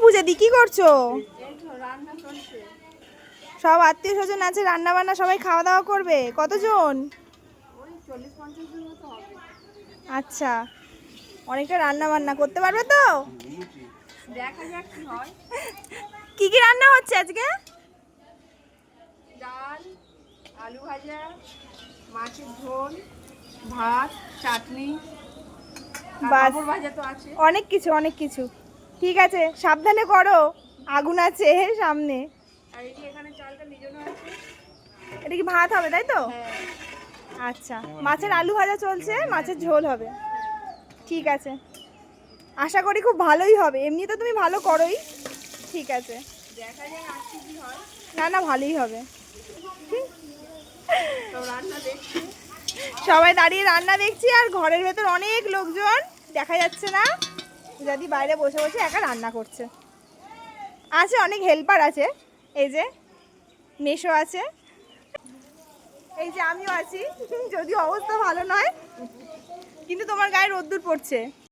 পূজাদি কি করছো? সব আত্মীয় স্বজন আছে, রান্না বান্না সবাই খাওয়া দাওয়া করবে। কতজন? আচ্ছা, অনেকটা রান্না বান্না করতে পারবে তো? দেখা যাক কি হয়। কি কি রান্না হচ্ছে আজকে? ডাল, আলু ভাজা, মাছের ঝোল, ভাত, চাটনি, বাস, পাঁপড় ভাজা তো আছে। অনেক কিছু অনেক কিছু। ঠিক আছে, সাবধানে করো, আগুন আছে সামনে। আর এই যে এখানে চালটা ভিজানো আছে। এটা কি ভাত হবে তাই তো? হ্যাঁ। আচ্ছা, মাছের আলু ভাজা চলছে, মাছের ঝোল হবে। ঠিক আছে, আশা করি খুব ভালোই হবে। এমনি তো তুমি ভালো করোই। ঠিক আছে, দেখা যাক আজকে কি হয়। না না, ভালোই হবে। তো রান্না দেখছি। সবাই দাঁড়িয়ে রান্না দেখছি, আর ঘরের ভেতর অনেক লোকজন, দেখা যাচ্ছে না। যদি বাইরে বসে বসে একা রান্না করছে। আছে অনেক হেল্পার আছে, এই যে মেশো আছে, এই যে আমিও আছি। যদিও অবস্থা ভালো নয়, কিন্তু তোমার গায়ে রোদ্দুর পড়ছে।